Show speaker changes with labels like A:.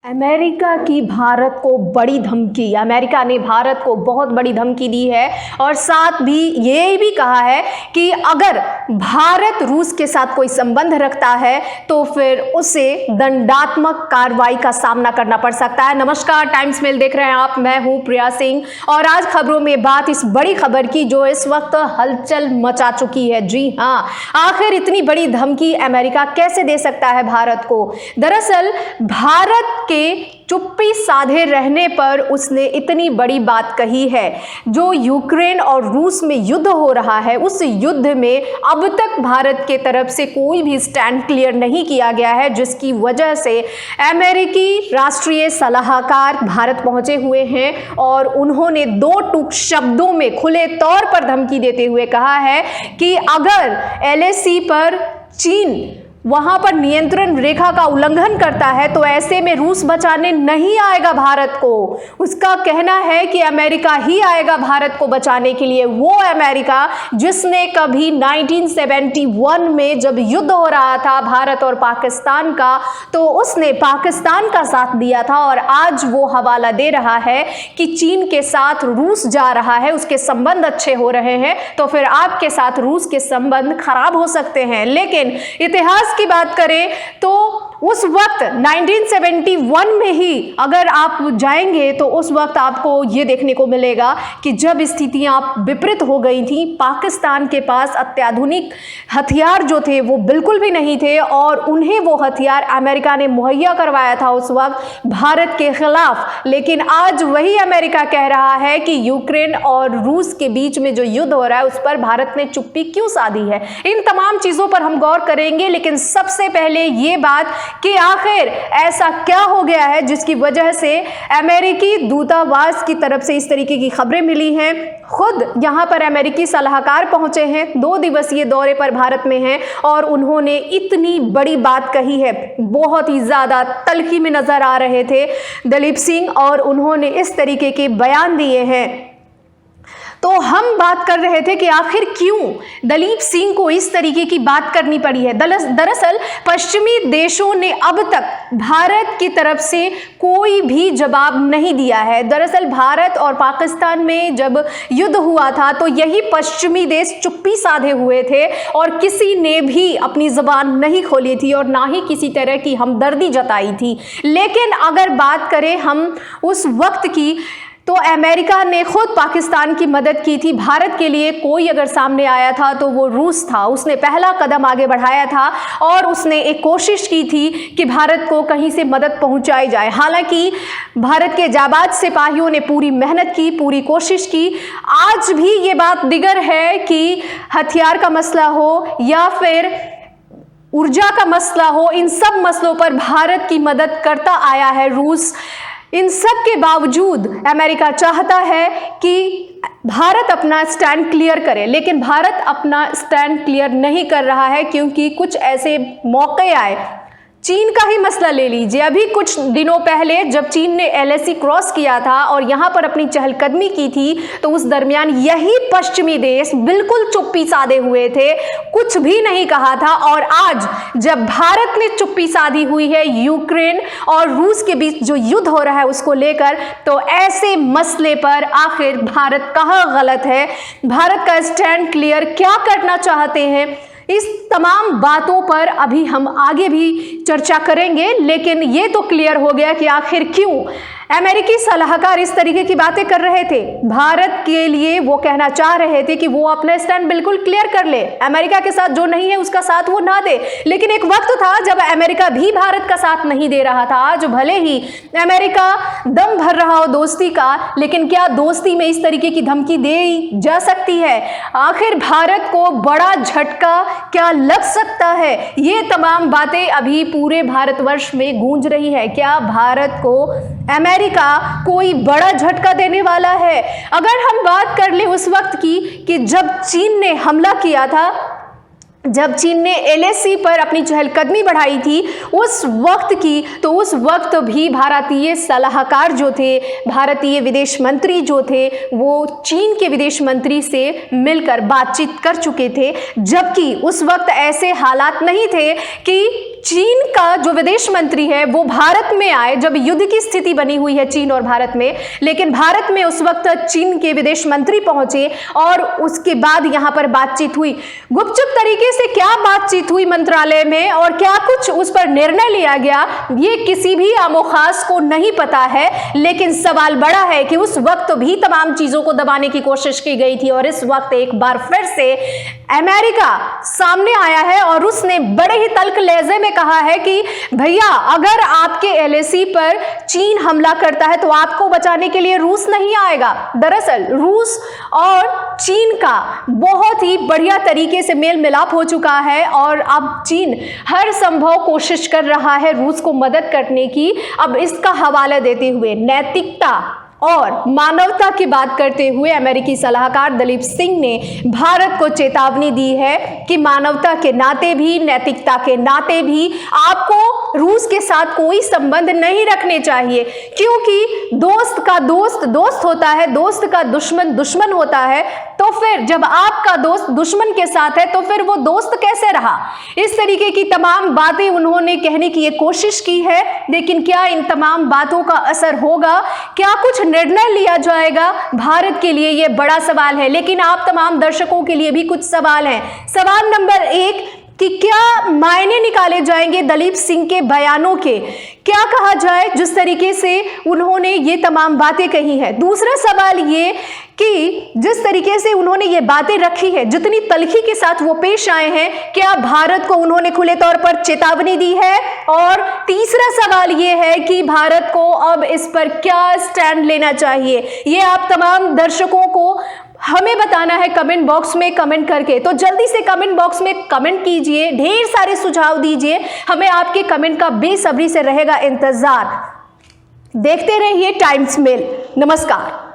A: America की भारत को बड़ी धमकी। अमेरिका ने भारत को बहुत बड़ी धमकी दी है और साथ भी ये भी कहा है कि अगर भारत रूस के साथ कोई संबंध रखता है तो फिर उसे दंडात्मक कार्रवाई का सामना करना पड़ सकता है। नमस्कार, टाइम्स मेल देख रहे हैं आप, मैं हूं प्रिया सिंह और आज खबरों में बात इस बड़ी खबर की जो इस वक्त हलचल मचा चुकी है। जी हां, आखिर इतनी बड़ी धमकी अमेरिका कैसे दे सकता है भारत को। दरअसल भारत के चुप्पी साधे रहने पर उसने इतनी बड़ी बात कही है। जो यूक्रेन और रूस में युद्ध हो रहा है, उस युद्ध में अब तक भारत के तरफ से कोई भी स्टैंड क्लियर नहीं किया गया है, जिसकी वजह से अमेरिकी राष्ट्रीय सलाहकार भारत पहुंचे हुए हैं और उन्होंने दो टूक शब्दों में खुले तौर पर धमकी देते हुए कहा है कि अगर एलएसी पर चीन वहां पर नियंत्रण रेखा का उल्लंघन करता है तो ऐसे में रूस बचाने नहीं आएगा भारत को। उसका कहना है कि अमेरिका ही आएगा भारत को बचाने के लिए, वो अमेरिका जिसने कभी 1971 में जब युद्ध हो रहा था भारत और पाकिस्तान का, तो उसने पाकिस्तान का साथ दिया था और आज वो हवाला दे रहा है कि चीन के साथ रूस जा रहा है, उसके संबंध अच्छे हो रहे हैं, तो फिर आपके साथ रूस के संबंध खराब हो सकते हैं। लेकिन इतिहास की बात करें तो उस वक्त 1971 में ही अगर आप जाएंगे तो उस वक्त आपको ये देखने को मिलेगा कि जब स्थितियां विपरीत हो गई थी, पाकिस्तान के पास अत्याधुनिक हथियार जो थे वो बिल्कुल भी नहीं थे और उन्हें वो हथियार अमेरिका ने मुहैया करवाया था उस वक्त भारत के खिलाफ। लेकिन आज वही अमेरिका कह रहा है कि यूक्रेन और रूस के बीच में जो युद्ध हो रहा है उस पर भारत ने चुप्पी क्यों साधी है। इन तमाम चीजों पर हम गौर करेंगे, लेकिन सबसे पहले ये बात कि आखिर ऐसा क्या हो गया है जिसकी वजह से अमेरिकी दूतावास की तरफ से इस तरीके की खबरें मिली हैं। खुद यहां पर अमेरिकी सलाहकार पहुंचे हैं, 2 दिवसीय दौरे पर भारत में हैं और उन्होंने इतनी बड़ी बात कही है। बहुत ही ज्यादा तल्खी में नजर आ रहे थे दलीप सिंह और उन्होंने इस तरीके के बयान दिए हैं। तो हम बात कर रहे थे कि आखिर क्यों दलीप सिंह को इस तरीके की बात करनी पड़ी है। दरअसल पश्चिमी देशों ने अब तक भारत की तरफ से कोई भी जवाब नहीं दिया है। दरअसल भारत और पाकिस्तान में जब युद्ध हुआ था तो यही पश्चिमी देश चुप्पी साधे हुए थे और किसी ने भी अपनी जुबान नहीं खोली थी और ना ही किसी तरह की हमदर्दी जताई थी। लेकिन अगर बात करें हम उस वक्त की, तो अमेरिका ने खुद पाकिस्तान की मदद की थी। भारत के लिए कोई अगर सामने आया था तो वो रूस था। उसने पहला कदम आगे बढ़ाया था और उसने एक कोशिश की थी कि भारत को कहीं से मदद पहुंचाई जाए। हालांकि भारत के जाबाज सिपाहियों ने पूरी मेहनत की, पूरी कोशिश की। आज भी ये बात दिगर है कि हथियार का मसला हो या फिर ऊर्जा का मसला हो, इन सब मसलों पर भारत की मदद करता आया है रूस। इन सब के बावजूद अमेरिका चाहता है कि भारत अपना स्टैंड क्लियर करे, लेकिन भारत अपना स्टैंड क्लियर नहीं कर रहा है क्योंकि कुछ ऐसे मौके आए। चीन का ही मसला ले लीजिए, अभी कुछ दिनों पहले जब चीन ने एलएसी क्रॉस किया था और यहां पर अपनी चहलकदमी की थी तो उस दरमियान यही पश्चिमी देश बिल्कुल चुप्पी साधे हुए थे, कुछ भी नहीं कहा था। और आज जब भारत ने चुप्पी साधी हुई है यूक्रेन और रूस के बीच जो युद्ध हो रहा है उसको लेकर, तो ऐसे मसले पर आखिर भारत कहाँ गलत है, भारत का स्टैंड क्लियर क्या करना चाहते हैं, इस तमाम बातों पर अभी हम आगे भी चर्चा करेंगे। लेकिन ये तो क्लियर हो गया कि आखिर क्यों अमेरिकी सलाहकार इस तरीके की बातें कर रहे थे। भारत के लिए वो कहना चाह रहे थे कि वो अपना स्टैंड बिल्कुल क्लियर कर ले, अमेरिका के साथ जो नहीं है उसका साथ वो ना दे। लेकिन एक वक्त था जब अमेरिका भी भारत का साथ नहीं दे रहा था। आज भले ही अमेरिका दम भर रहा हो दोस्ती का, लेकिन क्या दोस्ती में इस तरीके की धमकी दी जा सकती है? आखिर भारत को बड़ा झटका क्या लग सकता है? ये तमाम बातें अभी पूरे भारतवर्ष में गूंज रही है। क्या भारत को अमेरिका कोई बड़ा झटका देने वाला है? अगर हम बात कर ले उस वक्त की कि जब चीन ने हमला किया था, जब चीन ने एलएसी पर अपनी चहलकदमी बढ़ाई थी उस वक्त की, तो उस वक्त भी भारतीय सलाहकार जो थे, भारतीय विदेश मंत्री जो थे, वो चीन के विदेश मंत्री से मिलकर बातचीत कर चुके थे। जबकि उस वक्त ऐसे हालात नहीं थे कि चीन का जो विदेश मंत्री है वो भारत में आए जब युद्ध की स्थिति बनी हुई है चीन और भारत में, लेकिन भारत में उस वक्त चीन के विदेश मंत्री पहुंचे और उसके बाद यहां पर बातचीत हुई। गुपचुप तरीके से क्या बातचीत हुई मंत्रालय में और क्या कुछ उस पर निर्णय लिया गया, ये किसी भी आमोखास को नहीं पता है। लेकिन सवाल बड़ा है कि उस वक्त भी तमाम चीजों को दबाने की कोशिश की गई थी और इस वक्त एक बार फिर से अमेरिका सामने आया है और उसने बड़े ही तल्ख लहजे में कहा है कि भैया अगर आपके एलएसी पर चीन हमला करता है तो आपको बचाने के लिए रूस नहीं आएगा। दरअसल रूस और चीन का बहुत ही बढ़िया तरीके से मेल मिलाप हो चुका है और अब चीन हर संभव कोशिश कर रहा है रूस को मदद करने की। अब इसका हवाला देते हुए नैतिकता और मानवता की बात करते हुए अमेरिकी सलाहकार दलीप सिंह ने भारत को चेतावनी दी है कि मानवता के नाते भी, नैतिकता के नाते भी आपको रूस के साथ कोई संबंध नहीं रखने चाहिए, क्योंकि दोस्त का दोस्त दोस्त होता है, दोस्त का दुश्मन दुश्मन होता है। तो फिर जब आपका दोस्त दुश्मन के साथ है तो फिर वो दोस्त कैसे रहा। इस तरीके की तमाम बातें उन्होंने कहने की कोशिश की है, लेकिन क्या इन तमाम बातों का असर होगा, क्या कुछ निर्णय लिया जाएगा, भारत के लिए यह बड़ा सवाल है। लेकिन आप तमाम दर्शकों के लिए भी कुछ सवाल हैं। सवाल नंबर 1 कि क्या मायने निकाले जाएंगे दलीप सिंह के बयानों के, क्या कहा जाए जिस तरीके से उन्होंने ये तमाम बातें कही है। दूसरा सवाल ये कि जिस तरीके से उन्होंने ये बातें रखी है, जितनी तल्खी के साथ वो पेश आए हैं, क्या भारत को उन्होंने खुले तौर पर चेतावनी दी है। और तीसरा सवाल ये है कि भारत को अब इस पर क्या स्टैंड लेना चाहिए। ये आप तमाम दर्शकों को हमें बताना है कमेंट बॉक्स में कमेंट करके। तो जल्दी से कमेंट बॉक्स में कमेंट कीजिए, ढेर सारे सुझाव दीजिए, हमें आपके कमेंट का बेसब्री से रहेगा इंतजार। देखते रहिए टाइम्स मेल। नमस्कार।